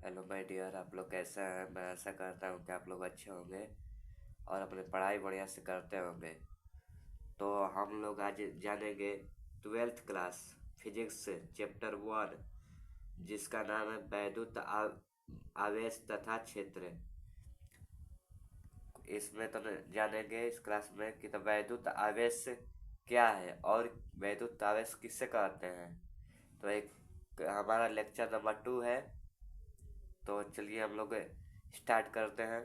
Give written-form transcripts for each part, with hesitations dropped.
Hello my dear, आप लोग कैसे हैं। मैं आशा करता हूँ कि आप लोग अच्छे होंगे और अपनी पढ़ाई बढ़िया से करते होंगे। तो हम लोग आज जानेंगे 12th क्लास फिजिक्स चैप्टर 1, जिसका नाम है वैद्युत आवेश तथा क्षेत्र। इसमें तो जानेंगे इस क्लास में कि तो वैद्युत आवेश क्या है और वैद्युत आवेश किससे कहते हैं। तो एक हमारा लेक्चर नंबर 2 है। तो चलिए हम लोग स्टार्ट करते हैं।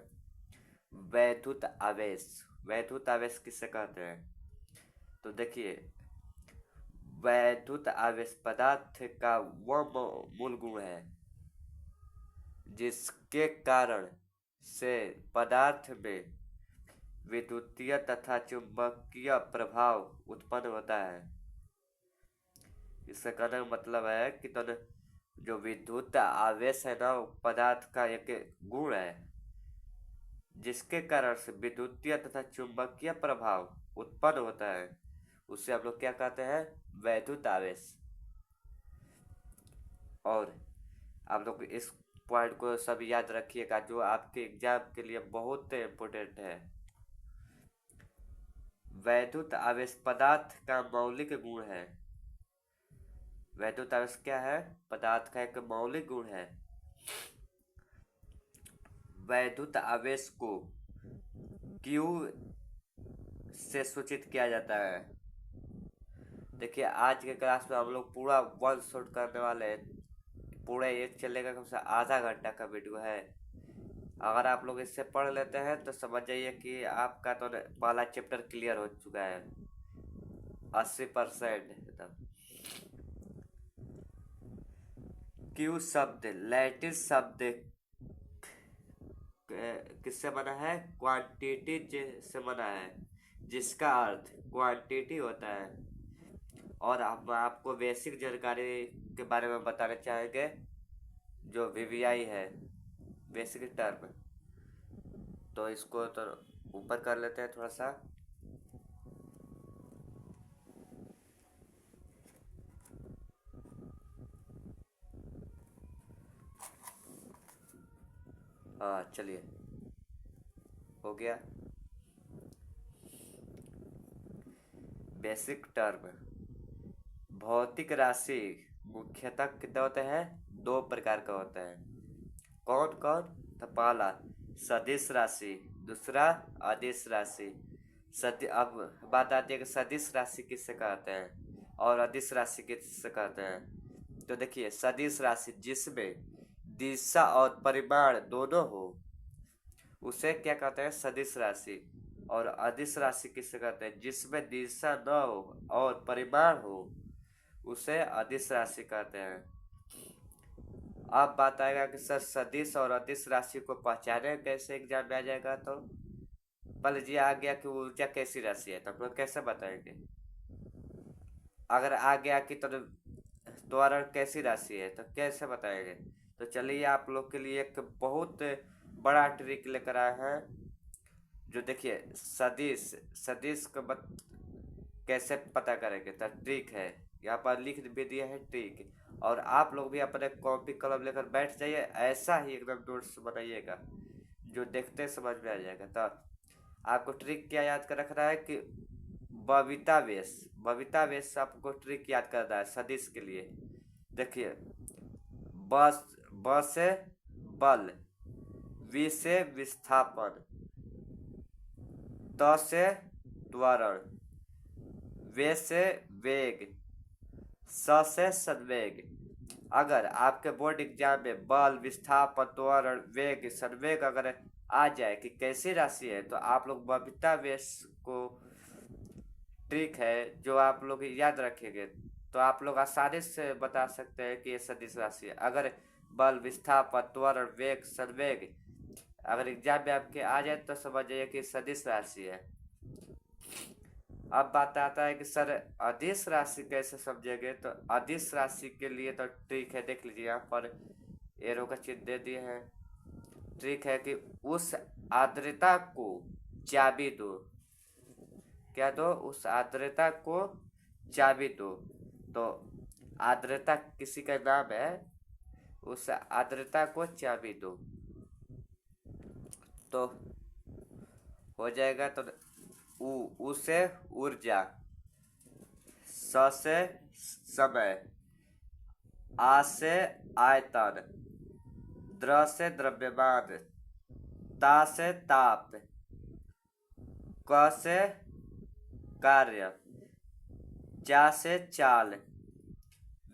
वैद्युत आवेश। वैद्युत आवेश किससे कहते हैं? तो देखिए, वैद्युत आवेश पदार्थ का वह मूल गुण है जिसके कारण से पदार्थ में विद्युतीय तथा चुंबकीय प्रभाव उत्पन्न होता है। इसका कहने का मतलब है कि तो जो विद्युत आवेश है ना, वो पदार्थ का एक गुण है जिसके कारण से विद्युतीय तथा चुंबकीय प्रभाव उत्पन्न होता है। उससे हम लोग क्या कहते हैं? वैद्युत आवेश। और आप लोग इस पॉइंट को सब याद रखिएगा, जो आपके एग्जाम के लिए बहुत इम्पोर्टेंट है। वैद्युत आवेश पदार्थ का मौलिक गुण है। वैद्युत आवेश क्या है? पदार्थ का एक मौलिक गुण है। वैद्युत आवेश को क्यू से सूचित किया जाता है। देखिए, आज के क्लास में हम लोग पूरा वन शॉट करने वाले हैं। पूरा एक चलेगा, कम से आधा घंटा का वीडियो है। अगर आप लोग इससे पढ़ लेते हैं तो समझ जाइए कि आपका तो पहला चैप्टर क्लियर हो चुका है 80%। क्यू शब्द लैटिन शब्द किससे बना है? क्वांटिटी से बना है, जिसका अर्थ क्वांटिटी होता है। और हम आपको बेसिक जानकारी के बारे में बताना चाहेंगे, जो वीवीआई है, बेसिक टर्म। तो इसको तो ऊपर कर लेते हैं थोड़ा सा। हाँ, चलिए, हो गया। Basic term. भौतिक राशि मुख्यतः कितने होते हैं? 2 प्रकार का होता है। कौन कौन? तो पहला सदिश राशि, दूसरा अदिश राशि। अब बात आती है कि सदिश राशि किससे कहते हैं और अदिश राशि किससे कहते हैं। तो देखिए, सदिश राशि जिसमें दिशा और परिमाण दोनों हो, उसे क्या कहते हैं? सदिश राशि। और अदिश राशि किससे कहते हैं? जिसमें दिशा न हो और परिमाण हो, उसे अदिश राशि कहते हैं। अब बात आएगा कि सर सदिश और अदिश राशि को पहचाने कैसे, एग्जाम में आ जाएगा। तो मान लीजिए आ गया कि ऊर्जा कैसी राशि है, तो हम लोग कैसे बताएंगे? अगर आ गया कि तो त्वरण कैसी राशि है, तो कैसे बताएंगे? तो चलिए, आप लोग के लिए एक बहुत बड़ा ट्रिक लेकर आए हैं। जो देखिए, सदिश सदिश का कैसे पता करेंगे, तो ट्रिक है। यहाँ पर लिख भी दिया है ट्रिक। और आप लोग भी अपने कॉपी कलम लेकर बैठ जाइए, ऐसा ही एकदम नोट्स बनाइएगा जो देखते समझ में आ जाएगा। तो आपको ट्रिक क्या याद कर रखना है कि बबीता वेश। बबीता वेश आपको ट्रिक याद करना है सदिश के लिए। देखिए, बस ब से बल, वी से विस्थापन, त से त्वरण, वे से वेग, स से संवेग। अगर आपके बोर्ड एग्जाम में बल, विस्थापन, त्वरण, वेग, संवेग अगर आ जाए कि कैसी राशि है, तो आप लोग बबीता वेश को ट्रिक है जो आप लोग याद रखेंगे, तो आप लोग आसानी से बता सकते हैं कि ये सदिश राशि है। अगर बल, विस्थापन, त्वरण, वेग, संवेग अगर एग्जाम में आपके आ जाए तो समझ जाइए कि सदिश राशि है। अब बात आता है कि सर अदिश राशि कैसे समझेंगे। तो अदिश राशि के लिए तो ट्रिक है, देख लीजिए यहाँ पर एरो का चिन्ह दे दिए हैं। ट्रिक है कि उस आर्द्रता को चाबी दो। क्या दो? उस आर्द्रता को चाबी दो। तो आर्द्रता किसी का नाम है, उस आर्द्रता को चाबी दो। तो हो जाएगा। तो उ से ऊर्जा, स से समय, आ से आयतन, द्र से द्रव्यमान, ता से ताप, क से कार्य, चा से चाल,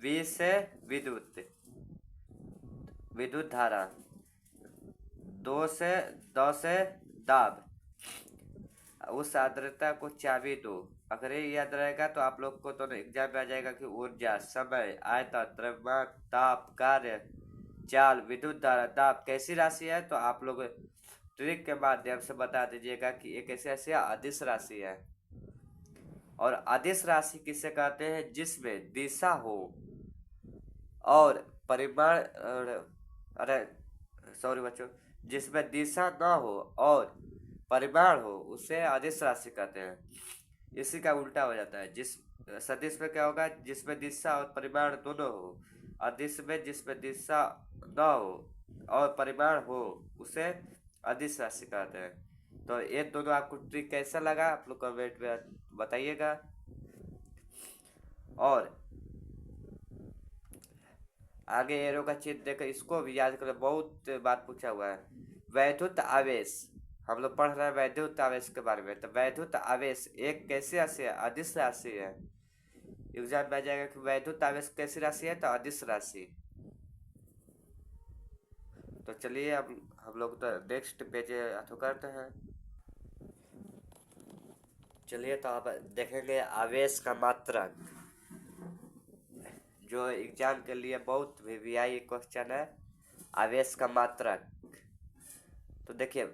वी से विद्युत, विद्युत धारा, दो से दाब। उस आर्द्रता को चाबी दो। अगर ये याद रहेगा तो आप लोग को तो एग्जाम में आ जाएगा कि ऊर्जा, समय, आयतन, द्रव्यमान, ताप, कार्य, चाल, विद्युत धारा, दाब कैसी राशि है, तो आप लोग ट्रिक के माध्यम से बता दीजिएगा कि ये कैसी राशि है, अदिश राशि है। और अदिश राशि किसे कहते हैं, जिसमें दिशा हो और परिमाण, अरे सॉरी बच्चों, जिसमें दिशा न हो और परिमाण हो उसे अदिश राशि कहते हैं। इसी का उल्टा हो जाता है। जिस सदिश में क्या होगा, जिसमें दिशा और परिमाण दोनों हो। अदिश में जिसमें दिशा न हो और परिमाण हो उसे अदिश राशि कहते हैं। तो ये दोनों आपको ट्रिक कैसा लगा आप लोग कमेंट में बताइएगा। और आगे एरो का चिन्ह देखो, इसको भी याद करो, बहुत बात पूछा हुआ है। वैद्युत आवेश, हम लोग पढ़ रहे हैं वैद्युत आवेश के बारे में। तो वैद्युत आवेश एक कैसी राशि है, अदिश राशि है। एग्जाम में आ जाएगा कि वैद्युत आवेश कैसी राशि है, तो अदिश राशि। तो चलिए अब हम लोग तो नेक्स्ट पेज अथो करते हैं। चलिए तो अब देखेंगे आवेश का मात्रक, जो एग्जाम के लिए बहुत वीवीआई क्वेश्चन है, आवेश का मात्रक। तो देखिए,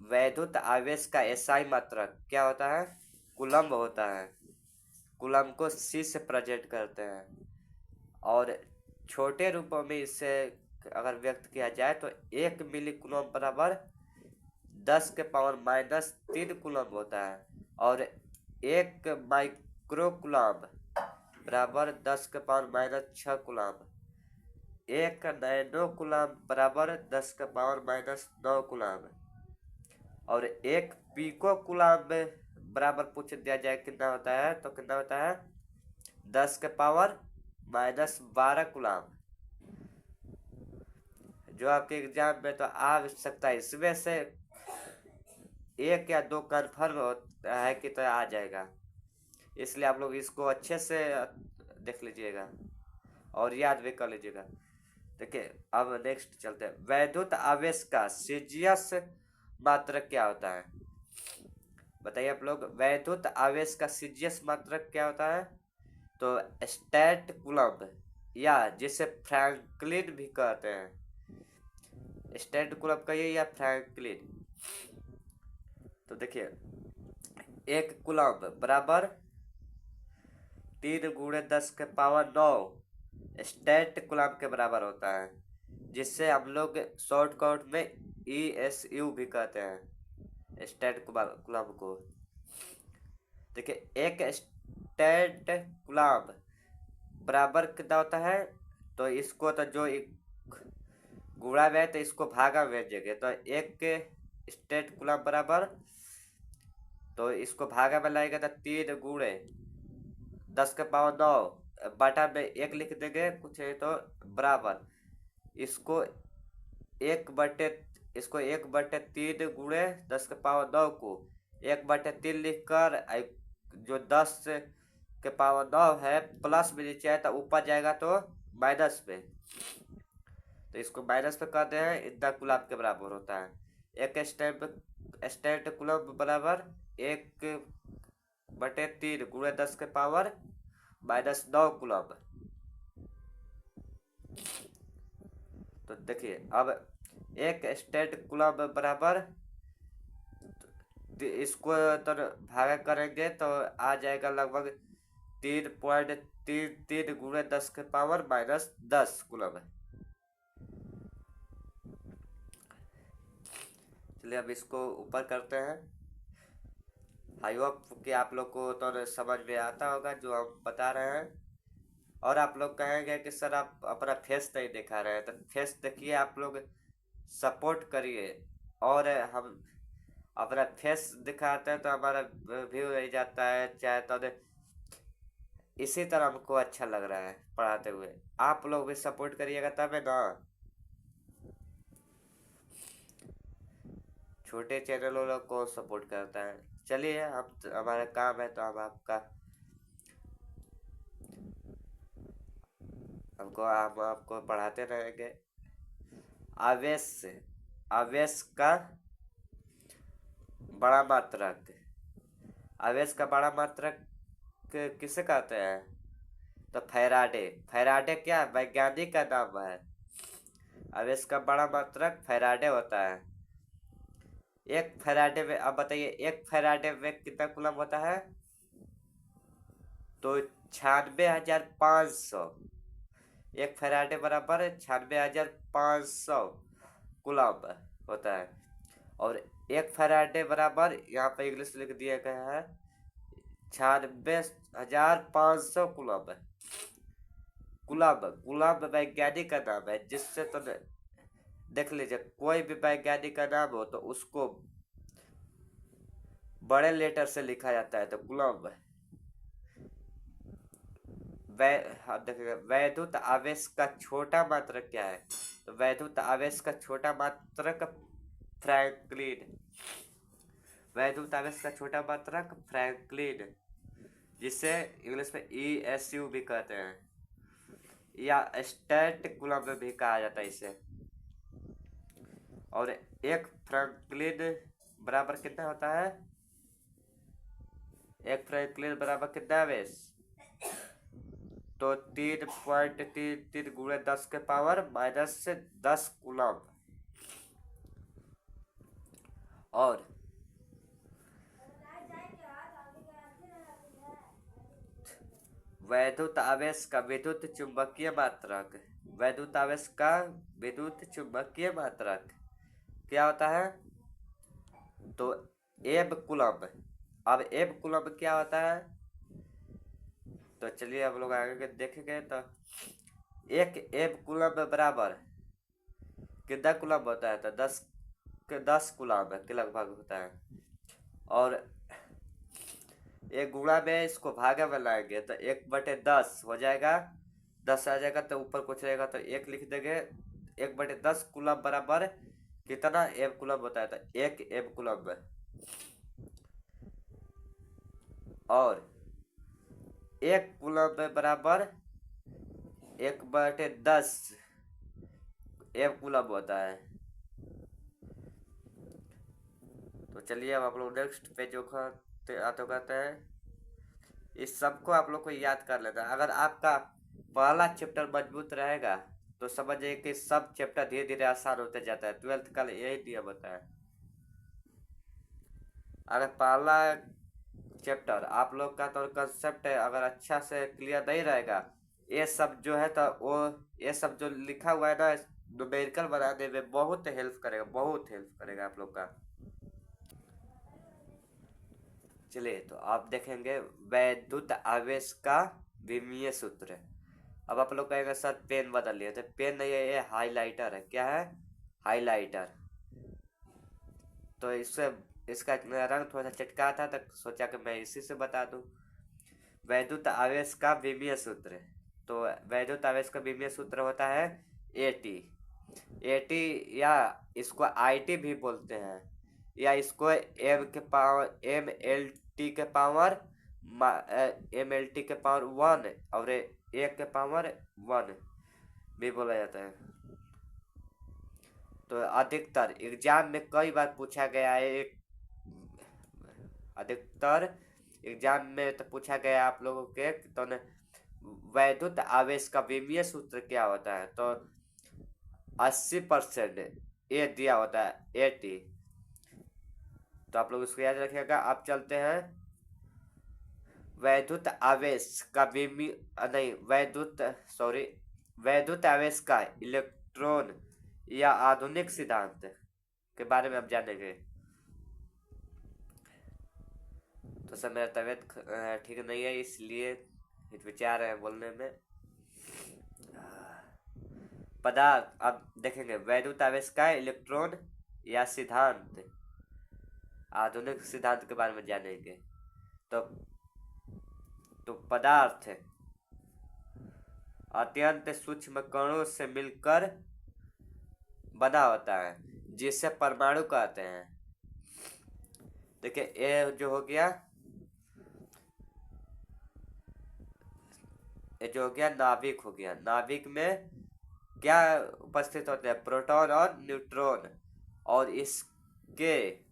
वैद्युत आवेश का एसआई मात्रक क्या होता है, कूलम्ब होता है। कूलम्ब को सी से प्रेजेंट करते हैं। और छोटे रूपों में इसे अगर व्यक्त किया जाए तो 1 मिली कूलम्ब बराबर 10 के पावर -3 कूलम्ब होता है। और 1 माइक्रो कूलम्ब बराबर 10 के पावर -6 कूलम्ब। 1 नैनो कूलम्ब बराबर 10 के पावर -9 कूलम्ब। और 1 पिको कूलम्ब बराबर पूछ दिया जाए कितना होता है, तो कितना होता है 10 के पावर -12 कूलम्ब। जो आपके एग्जाम में तो आ सकता है, इसमें से 1 या 2 कन्फर्म होता है कि तो आ जाएगा। इसलिए आप लोग इसको अच्छे से देख लीजिएगा और याद भी कर लीजिएगा। देखिए अब नेक्स्ट चलते हैं। वैद्युत आवेश का सीजीएस मात्रक क्या होता है, बताइए आप लोग। वैद्युत आवेश का सीजीएस मात्रक क्या होता है, तो स्टैट कूलम्ब, या जिसे फ्रैंकलिन भी कहते हैं। स्टैट कूलम्ब कहिए या फ्रैंकलिन। तो देखिए 1 कूलम्ब बराबर 3 × 10 के पावर 9 स्टैट कूलम्ब के बराबर होता है, जिससे हम लोग शॉर्टकट में ESU भी कहते हैं, स्टैट कूलम्ब को। देखिए 1 स्टैट कूलम्ब बराबर कितना होता है, तो इसको तो जो गुणा में है तो इसको भागा में जगह, तो 1 स्टैट कूलम्ब बराबर, तो इसको भागा में लाएगा तो 3 × 10 के पावर 9 बटा में 1 लिख देंगे कुछ है, तो बराबर इसको 1/3 × 10 के पावर 9 को 1/3 लिख कर, जो 10 के पावर 9 है प्लस में नीचे है तो ऊपर जाएगा तो माइनस में, तो इसको माइनस में कहते हैं, इतना कूलम्ब के बराबर होता है। 1 स्टैट कूलम्ब बराबर 1/3 × 10 के पावर -9 कूलम्ब। तो देखिए अब 1 स्टैट कूलम्ब बराबर, इसको तो भागा करेंगे तो आ जाएगा लगभग 3.33 × 10 के पावर -10 कूलम्ब। चलिए अब इसको ऊपर करते हैं। आई होप कि आप लोग को तो समझ में आता होगा जो हम बता रहे हैं। और आप लोग कहेंगे कि सर आप अपना फेस नहीं दिखा रहे हैं, तो फेस देखिए, आप लोग सपोर्ट करिए। और हम अपना फेस दिखाते हैं तो हमारा व्यू रह जाता है, चाहे तो इसी तरह हमको अच्छा लग रहा है पढ़ाते हुए। आप लोग भी सपोर्ट करिएगा तब है ना। छोटे चैनल वालों को सपोर्ट करता है। चलिए, हम हमारा काम है तो हम आपको पढ़ाते रहेंगे। आवेश आवेश का बड़ा मात्रक। आवेश का बड़ा मात्रक किसे कहते हैं? तो फैराडे। फैराडे क्या वैज्ञानिक का नाम है। आवेश का बड़ा मात्रक फैराडे होता है। एक फैराडे में, अब बताइए, एक फैराडे में कितना कूलम होता है? तो 96,500। एक फैराडे बराबर 96,500 कूलम होता है। और एक फैराडे बराबर, यहाँ पे इंग्लिश लिख दिया गया है, 96,500 कूलम। कूलम कूलम वैज्ञानिक का नाम है, जिससे तो देख लीजिए, कोई भी वैज्ञानिक का नाम हो तो उसको बड़े लेटर से लिखा जाता है, तो कूलम। हाँ, देखिएगा, वैद्युत आवेश का छोटा मात्रक क्या है? तो वैद्युत आवेश का छोटा मात्रक फ्रैंकलिन। वैद्युत आवेश का छोटा मात्रक फ्रैंकलिन, जिसे इंग्लिश में ESU भी कहते हैं, या स्टेट कूलम भी कहा जाता है इसे। और एक फ्रैंकलिन बराबर कितना होता है? एक फ्रैंकलिन बराबर कितना आवेश? तो 3.33 गुणे 10 के पावर -10 कूलम। और वैद्युत आवेश का विद्युत चुंबकीय मात्रक। वैद्युत आवेश का विद्युत चुंबकीय मात्रक क्या होता है? तो एब कूलम। अब एब कूलम क्या होता है? तो चलिए हम लोग आगे के देखेंगे। तो एक एब कूलम बराबर कितना कूलम होता है? तो 10 कूलम के लगभग होता है। और एक गुणा में इसको भागे में लाएंगे तो 1/10 हो जाएगा। 10 आ जाएगा तो ऊपर कुछ रहेगा तो 1 लिख देंगे। 1/10 कूलम बराबर कितना एब कूलम होता है? तो 1 एब कूलम। और 1 कूलम बराबर 1/10 एब कूलम होता है। तो चलिए, अब आप लोग नेक्स्ट पे जो कहते हैं, इस सबको आप लोग को याद कर लेना है। अगर आपका पहला चैप्टर मजबूत रहेगा तो समझिए कि सब चैप्टर धीरे धीरे आसान होते जाता है। 12th का यही नियम होता है। अगर पहला चैप्टर आप लोग का तो कंसेप्ट है, अगर अच्छा से क्लियर नहीं रहेगा, ये सब जो है तो वो, ये सब जो लिखा हुआ है ना, न्यूमेरिकल बनाने में बहुत हेल्प करेगा, बहुत हेल्प करेगा आप लोग का। चलिए, तो आप देखेंगे वैद्युत आवेश का विमीय सूत्र। अब आप लोग कहेंगे सर पेन बदल लिया, तो पेन नहीं है, ये हाइलाइटर है। क्या है? हाइलाइटर। तो इससे इसका रंग थोड़ा सा चटका था तो सोचा कि मैं इसी से बता दूं। वैद्युत आवेश का विमीय सूत्र। तो वैद्युत आवेश का विमीय सूत्र होता है AT। AT, या इसको IT भी बोलते हैं, या इसको MLT के पावर MLT के पावर 1 और A के पावर 1 भी बोला जाता है। तो अधिकतर एग्जाम में कई बार पूछा गया है, अधिकतर एग्जाम में तो पूछा गया आप लोगों के तो वैद्युत आवेश का विमीय सूत्र क्या होता है? तो 80% ये दिया होता है AT। तो आप लोग इसको याद रखिएगा। आप चलते हैं वैद्युत आवेश का विमीय, नहीं, वैद्युत आवेश का इलेक्ट्रॉन या आधुनिक सिद्धांत के बारे में हम जानेंगे। तो सर मेरा तबीयत ठीक नहीं है, इसलिए हिचकिचा रहे हैं बोलने में। पदार्थ, अब देखेंगे वैद्युत आवेश का इलेक्ट्रॉन या सिद्धांत, आधुनिक सिद्धांत के बारे में जानेंगे। तो पदार्थ अत्यंत सूक्ष्म कणों से मिलकर बना होता है जिसे परमाणु कहते हैं। देखिए ये जो हो गया, ये जो हो गया नाभिक हो गया। नाभिक में क्या उपस्थित होते हैं? प्रोटॉन और न्यूट्रॉन, और इसके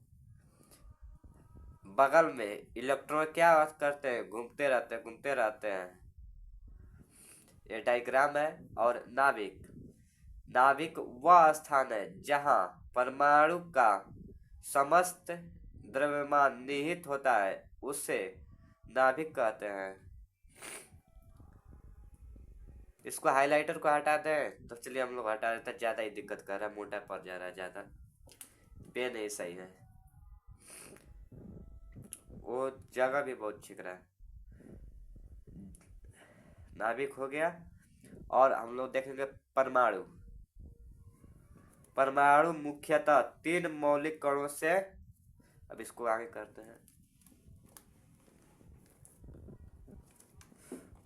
बगल में इलेक्ट्रॉन क्या करते हैं? घूमते रहते हैं। ये डायग्राम है। और नाभिक वह स्थान है जहां परमाणु का समस्त द्रव्यमान निहित होता है, उसे नाभिक कहते हैं। इसको हाइलाइटर को हटा दें तो चलिए हम लोग हटा देते हैं, ज्यादा ही दिक्कत कर रहा है, मोटा पड़ जा रहा है ज्यादा, पेन ही सही है, वो जगह भी बहुत छिक रहा है। नाभिक हो गया। और हम लोग देखेंगे परमाणु मुख्यतः 3 मौलिक कणों से, अब इसको आगे करते हैं।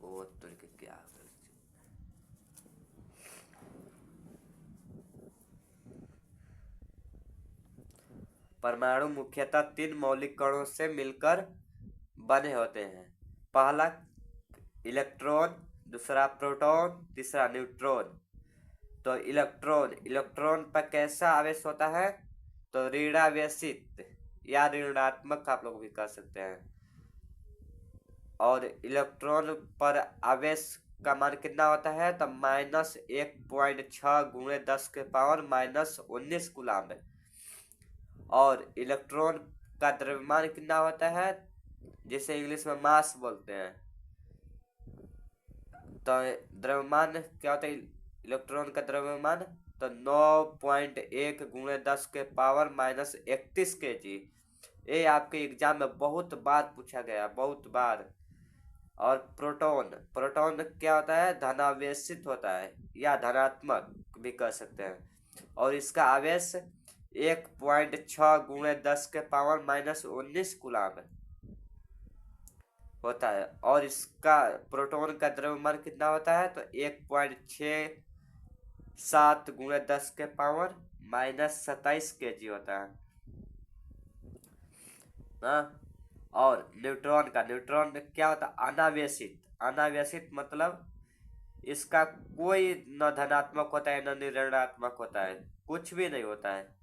वो तो क्या परमाणु मुख्यतः 3 मौलिक कणों से मिलकर बने होते हैं। पहला इलेक्ट्रॉन, दूसरा प्रोटॉन, तीसरा न्यूट्रॉन। तो इलेक्ट्रॉन पर कैसा आवेश होता है? तो ऋणावेशित या ऋणात्मक आप लोग भी कह सकते हैं। और इलेक्ट्रॉन पर आवेश का मान कितना होता है? तो -1.6 गुणे 10 के पावर -19 कूलम्ब। और इलेक्ट्रॉन का द्रव्यमान कितना होता है, जिसे इंग्लिश में मास बोलते हैं। तो द्रव्यमान क्या होता है इलेक्ट्रॉन का द्रव्यमान? तो 9.1 गुणे 10 के पावर -31 kg। ये आपके एग्जाम में बहुत बार पूछा गया, बहुत बार। और प्रोटॉन क्या होता है? धनावेशित होता है या धनात्मक भी कह सकते हैं। और इसका आवेश 1.6 गुणे 10 के पावर -19 कूलम्ब होता है। और इसका प्रोटॉन का द्रव्यमान कितना होता है? तो 1.67 गुणे 10 के पावर -27 kg होता है ना। और न्यूट्रॉन क्या होता है? अनावेशित मतलब इसका कोई न धनात्मक होता है न ऋणात्मक होता है, कुछ भी नहीं होता है।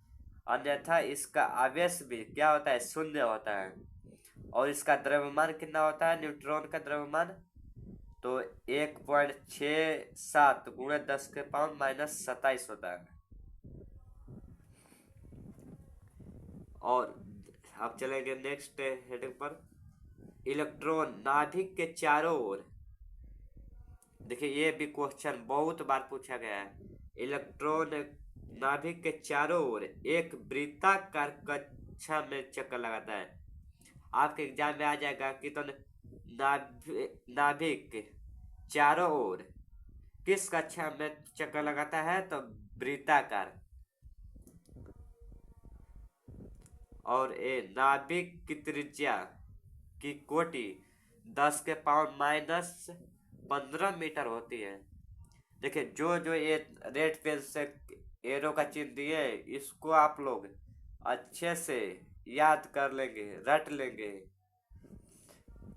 अन्यथा इसका आवेश भी क्या होता है? शून्य होता है। और इसका द्रव्यमान कितना होता है? न्यूट्रॉन का द्रव्यमान तो 1.67 गुणे 10 के पावर -27 होता है। और अब चलेंगे नेक्स्ट हेडिंग पर। इलेक्ट्रॉन नाभिक के चारों ओर, देखिए ये भी क्वेश्चन बहुत बार पूछा गया है। इलेक्ट्रॉन नाभिक के चारों ओर एक वृत्ताकार कक्षा में चक्कर लगाता है। आपके एग्जाम में आ जाएगा कि तो नाभिक के चारों ओर किस कक्षा में चक्कर लगाता है? तो वृत्ताकार। और ये नाभिक की त्रिज्या की कोटि 10 के पावर -15 मीटर होती है। देखिए जो ये रेड पेन से एरो का चिन्ह दिए, इसको आप लोग अच्छे से याद कर लेंगे, रट लेंगे,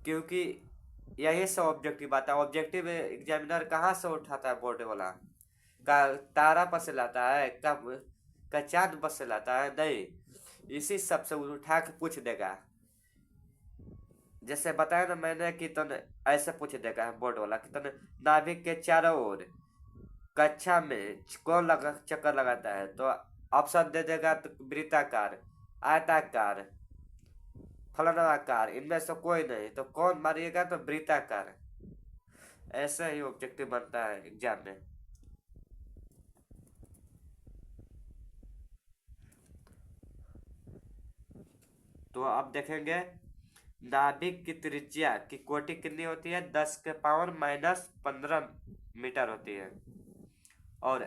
क्योंकि यही सब ऑब्जेक्टिव आता है। ऑब्जेक्टिव एग्जामिनर कहाँ से उठाता है? बोर्ड वाला का तारा पर से लाता है, का चांद पर से लाता है? नहीं, इसी सब से उठा के पूछ देगा। जैसे बताया ना मैंने कि तो ऐसे पूछ देगा बोर्ड वाला कि तो नाभिक के चारों ओर कक्षा में कौन चक्कर लगाता है? तो ऑप्शन दे देगा तो वृत्ताकार, आयताकार, फलनाकार, इनमें से कोई नहीं। तो कौन मारिएगा? तो वृत्ताकार। ऐसे ही ऑब्जेक्टिव बनता है एग्जाम में। तो अब देखेंगे नाभिक की त्रिज्या की कोटि कितनी होती है? 10 के पावर -15 मीटर होती है। और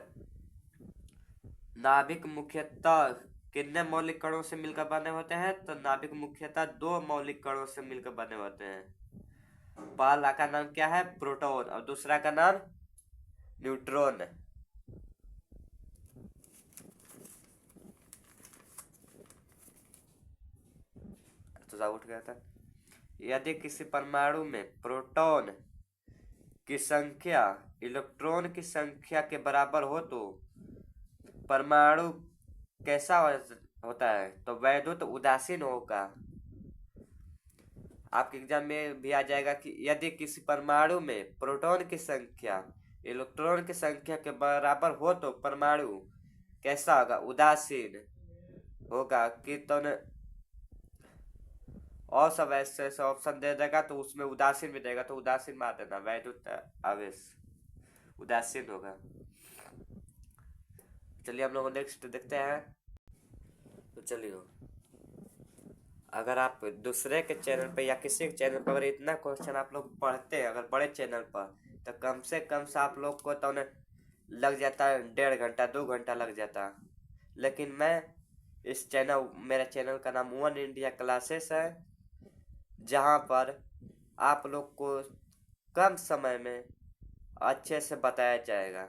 नाभिक मुख्यतः कितने मौलिक कणों से मिलकर बने होते हैं? तो नाभिक मुख्यतः दो मौलिक कणों से मिलकर बने होते हैं। पहला का नाम क्या है? प्रोटॉन, और दूसरा का नाम न्यूट्रॉन। तो सब उठ गया था। यदि किसी परमाणु में प्रोटॉन की संख्या इलेक्ट्रॉन की संख्या के बराबर हो तो परमाणु कैसा होता है? तो वैद्युत उदासीन होगा। आपके एग्जाम में भी आ जाएगा कि यदि किसी परमाणु में प्रोटॉन की संख्या इलेक्ट्रॉन की संख्या के बराबर हो तो परमाणु कैसा होगा? उदासीन होगा। कि तो और सब ऐसे ऐसे ऑप्शन दे देगा तो उसमें उदासीन भी देगा, तो उदासीन मार देना। वैद्युत आवेश उदासीन होगा। चलिए हम लोग नेक्स्ट देखते हैं। तो चलिए, अगर आप दूसरे के चैनल पर या किसी के चैनल पर अगर इतना क्वेश्चन आप लोग पढ़ते हैं अगर बड़े चैनल पर, तो कम से कम से आप लोग को तो लग जाता है 1.5 घंटा 2 घंटा लग जाता। लेकिन मैं इस चैनल मेरा चैनल का नाम वन इंडिया क्लासेस है, जहाँ पर आप लोग को कम समय में अच्छे से बताया जाएगा।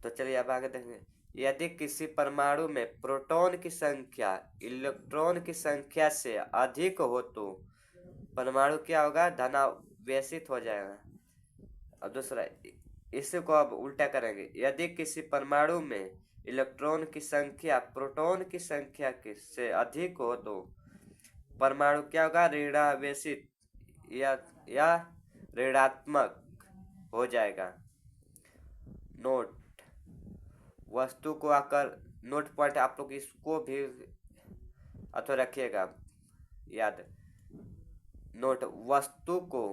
तो चलिए अब आगे देखेंगे। यदि किसी परमाणु में प्रोटॉन की संख्या इलेक्ट्रॉन की संख्या से अधिक हो तो परमाणु क्या होगा? धनावेशित हो जाएगा। अब दूसरा, इसी को अब उल्टा करेंगे। यदि किसी परमाणु में इलेक्ट्रॉन की संख्या प्रोटॉन की संख्या से अधिक हो तो परमाणु क्या होगा? ऋणावेशित या ऋणात्मक हो जाएगा। नोट, वस्तु को आकर नोट पॉइंट आप लोग इसको भी अथवा रखिएगा याद। नोट, वस्तु को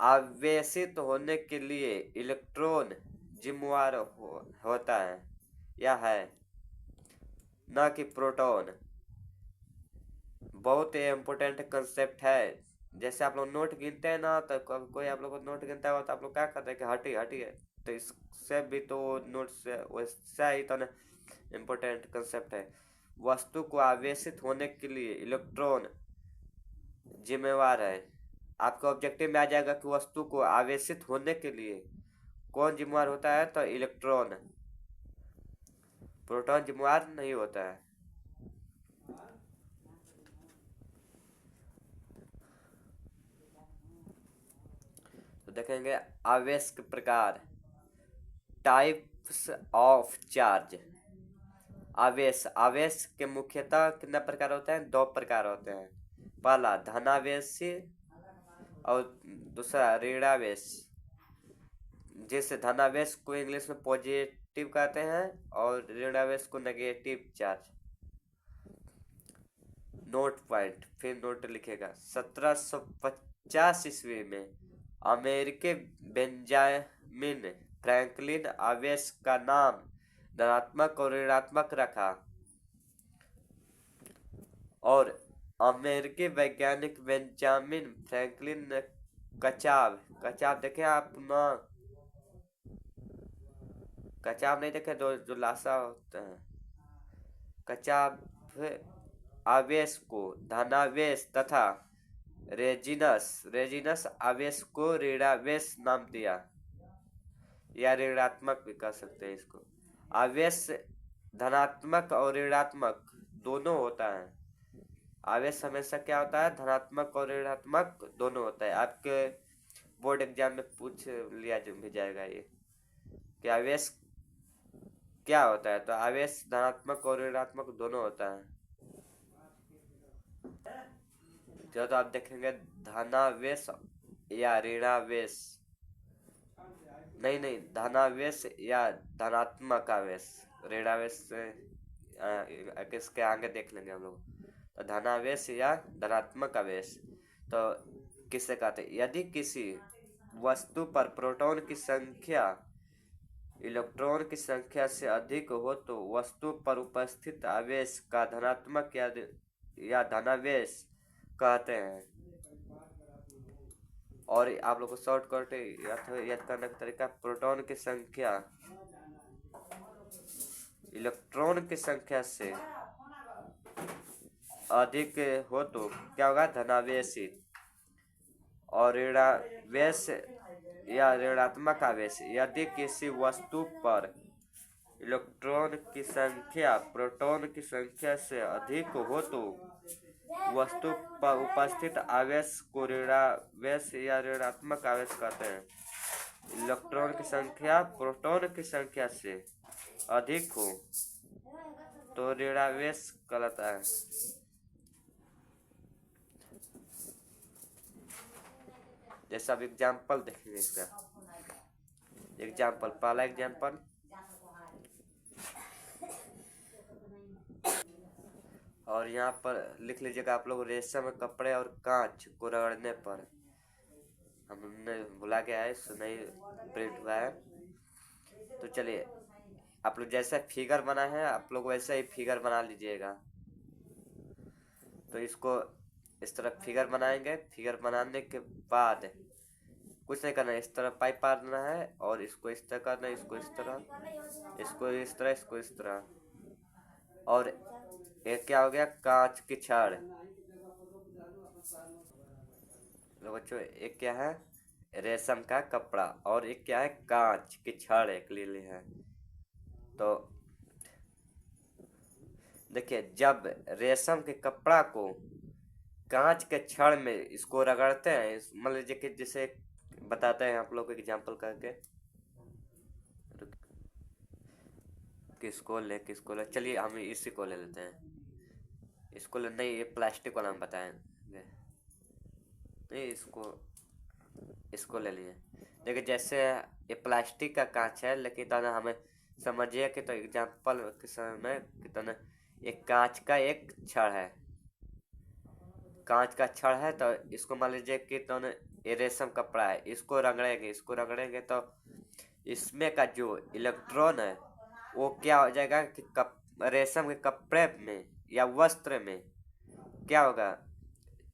आवेशित होने के लिए इलेक्ट्रॉन जिम्मेवार होता है या है, न कि प्रोटॉन। बहुत ही इम्पोर्टेंट कंसेप्ट है। जैसे आप लोग नोट गिनते हैं ना, तो कोई आप लोग को नोट गिनता है तो आप लोग क्या करते हैं कि हटी हटी है, तो इससे भी तो नोट से वैसा ही तो इम्पोर्टेंट कंसेप्ट है। वस्तु को आवेशित होने के लिए इलेक्ट्रॉन जिम्मेवार है। आपके ऑब्जेक्टिव में आ जाएगा कि वस्तु को आवेशित होने के लिए कौन जिम्मेवार होता है? तो इलेक्ट्रॉन, प्रोटॉन जिम्मेवार नहीं होता है। तो देखेंगे आवेश के प्रकार, टाइप्स ऑफ चार्ज। आवेश के मुख्यतः कितने प्रकार होते हैं? 2 प्रकार होते हैं। पहला धनावेशी और दूसरा ऋणावेश। जैसे धनावेश को इंग्लिश में पॉजिटिव कहते हैं और ऋणावेश को नेगेटिव चार्ज। नोट पॉइंट, फिर नोट लिखेगा। 1750 ईस्वी में अमेरिकी बेंजामिन फ्रैंकलिन आवेश का नाम धनात्मक और ऋणात्मक रखा, और अमेरिकी वैज्ञानिक बेंजामिन फ्रैंकलिन ने कचाब देखे आप ना? कचाब नहीं देखे? जो लाशा होते हैं, कचाब आवेश को धनावेश तथा रेजिनस आवेश को ऋणावेश नाम दिया, या ऋणात्मक भी कह सकते हैं इसको। आवेश धनात्मक और ऋणात्मक दोनों होता है। आवेश हमेशा क्या होता है? धनात्मक और ऋणात्मक दोनों होता है। आपके बोर्ड एग्जाम में पूछ लिया भी जाएगा ये कि आवेश क्या होता है। तो आवेश धनात्मक और ऋणात्मक दोनों होता है। तो आप देखेंगे धनावेश या ऋणावेश, नहीं, धनावेश या धनात्मक आवेश। ऋणावेश से इसके आगे देख लेंगे हम लोग। तो धनावेश या धनात्मक आवेश तो किससे कहते हैं? यदि किसी वस्तु पर प्रोटॉन की संख्या इलेक्ट्रॉन की संख्या से अधिक हो तो वस्तु पर उपस्थित आवेश का धनात्मक या धनावेश कहते हैं। और आप लोग को शॉर्टकट याद करने का तरीका, प्रोटॉन की संख्या इलेक्ट्रॉन की संख्या से अधिक हो तो क्या होगा, धनावेशी। और ऋणावेश या ऋणात्मक आवेश, यदि किसी वस्तु पर इलेक्ट्रॉन की संख्या प्रोटॉन की संख्या से अधिक हो तो वस्तु पर उपस्थित आवेश को ऋणावेश या ऋणात्मक आवेश कहते हैं। इलेक्ट्रॉन की संख्या प्रोटॉन की संख्या से अधिक हो तो ऋणावेश कहलाता है। जैसा अब एग्जाम्पल देखेंगे इसका। एग्जाम्पल, पहला एग्जाम्पल, और यहाँ पर लिख लीजिएगा आप लोग, रेशम कपड़े और कांच को रगड़ने पर, हमने भुला गया है, सो नहीं प्रिंट हुआ है। तो चलिए, आप लोग जैसा फिगर बना है आप लोग वैसा ही फिगर बना लीजिएगा। तो इसको इस तरह फिगर बनाएंगे। फिगर बनाने के बाद कुछ नहीं करना है, इस तरह पाइप पारना है और इसको इस तरह करना है, इसको इस तरह, इसको इस तरह, इसको इस तरह। और एक क्या हो गया, कांच की छड़। बच्चों, एक क्या है, रेशम का कपड़ा, और एक क्या है, कांच की छड़ एक ले ली है। तो देखिए, जब रेशम के कपड़ा को कांच के छड़ में इसको रगड़ते हैं, मान लीजिए कि जैसे बताते हैं आप लोग को एग्जाम्पल करके, किसको ले, चलिए हम इसी को ले लेते हैं। इसको ले, नहीं, ये प्लास्टिक वाला हम बताएंगे, नहीं, इसको ले लिए। देखिए, जैसे ये प्लास्टिक का कांच है, लेकिन तो हमें समझिए कि तो एग्जाम्पल के समय कि तो एक कांच का एक छड़ है, कांच का छड़ है। तो इसको मान लीजिए कि तो ये रेशम कपड़ा है, इसको रगड़ेंगे तो इसमें का जो इलेक्ट्रॉन है वो क्या हो जाएगा कि रेशम के कपड़े में या वस्त्र में क्या होगा,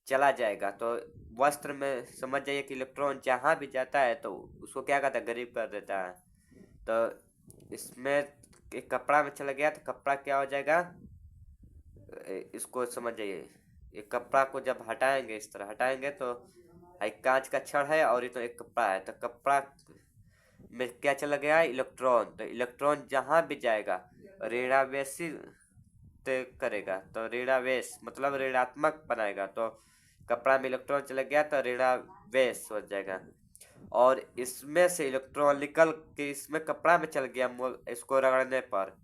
चला जाएगा। तो वस्त्र में समझ जाइए कि इलेक्ट्रॉन जहाँ भी जाता है तो उसको क्या करता है, गरीब कर देता है। तो इसमें एक कपड़ा में चला गया तो कपड़ा क्या हो जाएगा, इसको समझ जाइए, ये कपड़ा को जब हटाएंगे, इस तरह हटाएंगे तो एक कांच का छड़ है और ये तो एक कपड़ा है, तो कपड़ा में क्या चला गया, इलेक्ट्रॉन। तो इलेक्ट्रॉन जहाँ भी जाएगा ऋणावेशित करेगा, तो ऋणावेश मतलब ऋणात्मक बनाएगा। तो कपड़ा में इलेक्ट्रॉन चला गया तो ऋणावेश हो जाएगा। और इसमें से इलेक्ट्रॉन निकल के इसमें कपड़ा में चल गया इसको रगड़ने पर,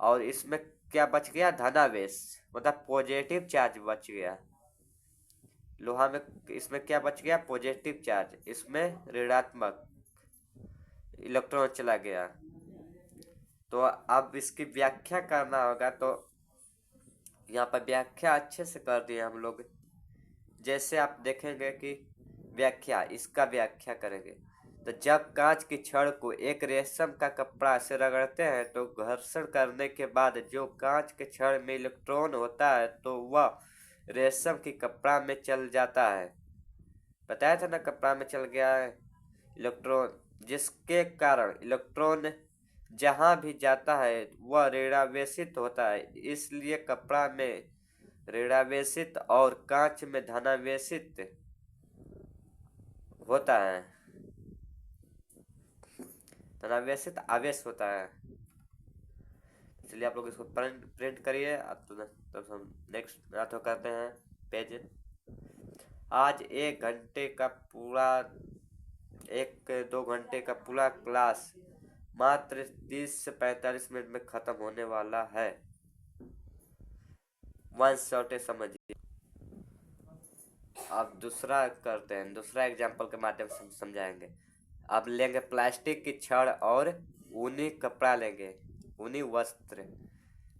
और इसमें क्या बच गया, धनावेश मतलब पॉजिटिव चार्ज बच गया। लोहा में इसमें क्या बच गया, पॉजिटिव चार्ज, इसमें ऋणात्मक इलेक्ट्रॉन चला गया। तो अब इसकी व्याख्या करना होगा, तो यहाँ पर व्याख्या अच्छे से कर दिए हम लोग। जैसे आप देखेंगे कि इसका व्याख्या करेंगे, तो जब कांच की छड़ को एक रेशम का कपड़ा से रगड़ते हैं तो घर्षण करने के बाद जो कांच के छड़ में इलेक्ट्रॉन होता है तो वह रेशम की कपड़ा में चल जाता है। बताया था ना, कपड़ा में चल गया है इलेक्ट्रॉन, जिसके कारण इलेक्ट्रॉन जहां भी जाता है वह ऋणावेशित होता है। इसलिए कपड़ा में ऋणावेशित और कांच में धनावेशित होता है, धनावेशित आवेश होता है। इसलिए आप लोग इसको प्रिंट करिए। अब तो तब हम नेक्स्ट तो करते हैं पेज। आज 1-2 घंटे का पूरा क्लास मात्र 30 से 45 मिनट में खत्म होने वाला है। वन शॉट समझिए। अब दूसरा करते हैं, दूसरा एग्जाम्पल के माध्यम से समझाएंगे। अब लेंगे प्लास्टिक की छड़ और ऊनी कपड़ा लेंगे, ऊनी वस्त्र।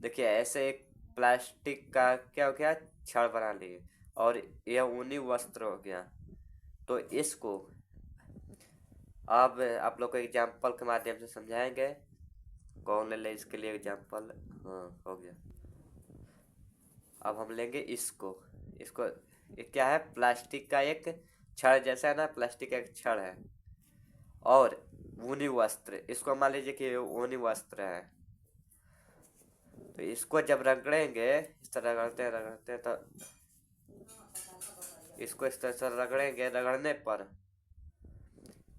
देखिए, ऐसे एक प्लास्टिक का क्या हो गया, छड़ बना लिए, और यह ऊनी वस्त्र हो गया। तो इसको अब आप लोग को एग्जाम्पल के माध्यम से समझाएंगे। कौन ले ले इसके लिए एग्जाम्पल, हाँ हो गया। अब हम लेंगे इसको ये क्या है, प्लास्टिक का एक छड़ जैसा है ना, प्लास्टिक का एक छड़ है और ऊनी वस्त्र। इसको मान लीजिए कि ऊनी वस्त्र है। तो इसको जब रगड़ेंगे, इस तरह रगड़ते हैं तो इसको इस तरह से रगड़ेंगे, रगड़ने पर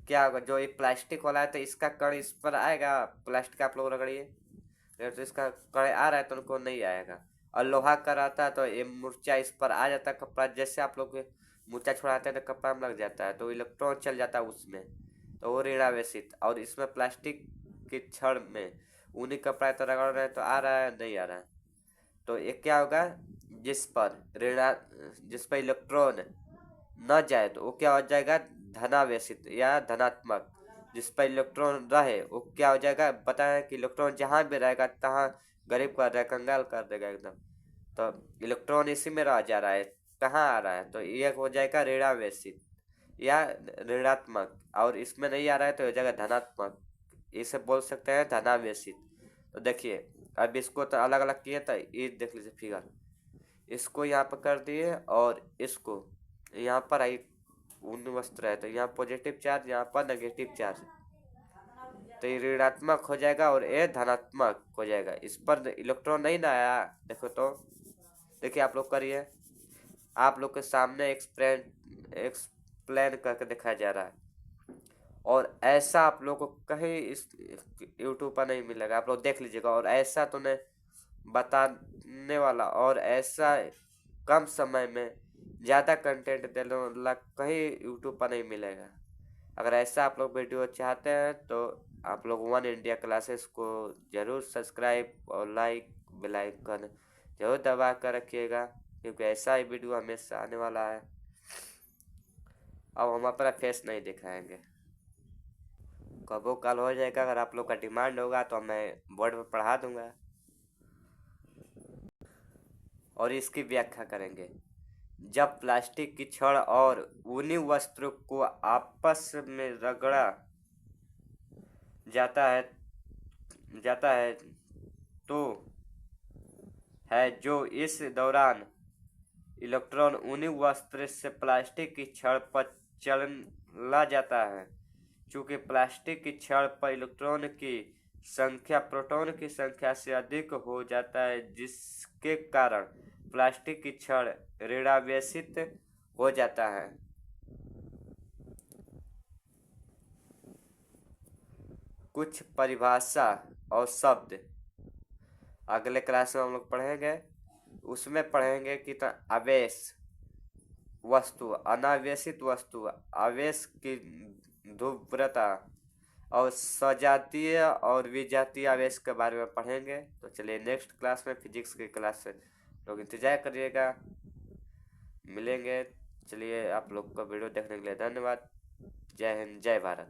क्या होगा, जो ये प्लास्टिक वाला है तो इसका कण इस पर आएगा, प्लास्टिक आप लोग रगड़िए, तो इसका कण आ रहा है तो उनको नहीं आएगा। और लोहा का रहता है तो ये मूर्छा इस पर आ जाता है, कपड़ा जैसे आप लोग मूर्छा छुड़ाते हैं तो कपड़ा में लग जाता है, तो इलेक्ट्रॉन चल जाता है उसमें, तो वो ऋणावेशित। और इसमें प्लास्टिक के क्षण में ऊनी कपड़ा तो रगड़ रहे हैं तो आ रहा है, नहीं आ रहा है, तो ये क्या होगा, जिस पर ऋणा जिस पर इलेक्ट्रॉन न जाए तो वो क्या हो जाएगा, धनावेशित या धनात्मक। जिस पर इलेक्ट्रॉन रहे वो क्या हो जाएगा, बताया कि इलेक्ट्रॉन जहाँ भी रहेगा तहाँ गरीब कर देगा, कंगाल कर देगा एकदम। तो इलेक्ट्रॉन इसी में रह जा रहा है, कहाँ आ रहा है, तो ये हो जाएगा ऋणावेशित या ऋणात्मक, और इसमें नहीं आ रहा है तो हो जाएगा धनात्मक, इसे बोल सकते हैं धनावेशित। तो देखिए अब इसको तो अलग अलग किए, तो ये देख लीजिए फिगर, इसको यहाँ पर कर दिए और इसको यहाँ पर आई ऊन वस्त्र है, तो यहाँ पॉजिटिव चार्ज, यहाँ पर नेगेटिव चार्ज, तो ये ऋणात्मक हो जाएगा और ये धनात्मक हो जाएगा। इस पर इलेक्ट्रॉन नहीं ना आया, देखो तो, देखिए आप लोग करिए, आप लोग के सामने एक्सप्लेन करके दिखाया जा रहा है, और ऐसा आप लोग को कहीं इस यूट्यूब पर नहीं मिलेगा, आप लोग देख लीजिएगा। और ऐसा तो नहीं बताने वाला, और ऐसा कम समय में ज़्यादा कंटेंट देने वाला कहीं यूट्यूब पर नहीं मिलेगा। अगर ऐसा आप लोग वीडियो चाहते हैं तो आप लोग वन इंडिया क्लासेस को ज़रूर सब्सक्राइब और लाइक बेल आइकन जरूर दबा कर रखिएगा, क्योंकि ऐसा ही वीडियो हमेशा आने वाला है। अब हम अपना फेस नहीं दिखाएंगे, कबो कल हो जाएगा, अगर आप लोग का डिमांड होगा तो मैं बोर्ड पर पढ़ा दूंगा और इसकी व्याख्या करेंगे। जब प्लास्टिक की छड़ और ऊनी वस्त्र को आपस में रगड़ा जाता है तो है जो इस दौरान इलेक्ट्रॉन ऊनी वस्त्र से प्लास्टिक की छड़ पर चला जाता है। चूंकि प्लास्टिक की छड़ पर इलेक्ट्रॉन की संख्या प्रोटॉन की संख्या से अधिक हो जाता है, जिसके कारण प्लास्टिक की छड़ ऋणावेशित हो जाता है। कुछ परिभाषा और शब्द अगले क्लास में हम लोग पढ़ेंगे, उसमें पढ़ेंगे कि आवेश वस्तु, अनावेशित वस्तु, आवेश की ध्रुवता और सजातीय और विजातीय आवेश के बारे में पढ़ेंगे। तो चलिए नेक्स्ट क्लास में फिजिक्स की क्लास से लोग इंतजार करिएगा, मिलेंगे। चलिए आप लोग को वीडियो देखने के लिए धन्यवाद। जय हिंद, जय भारत।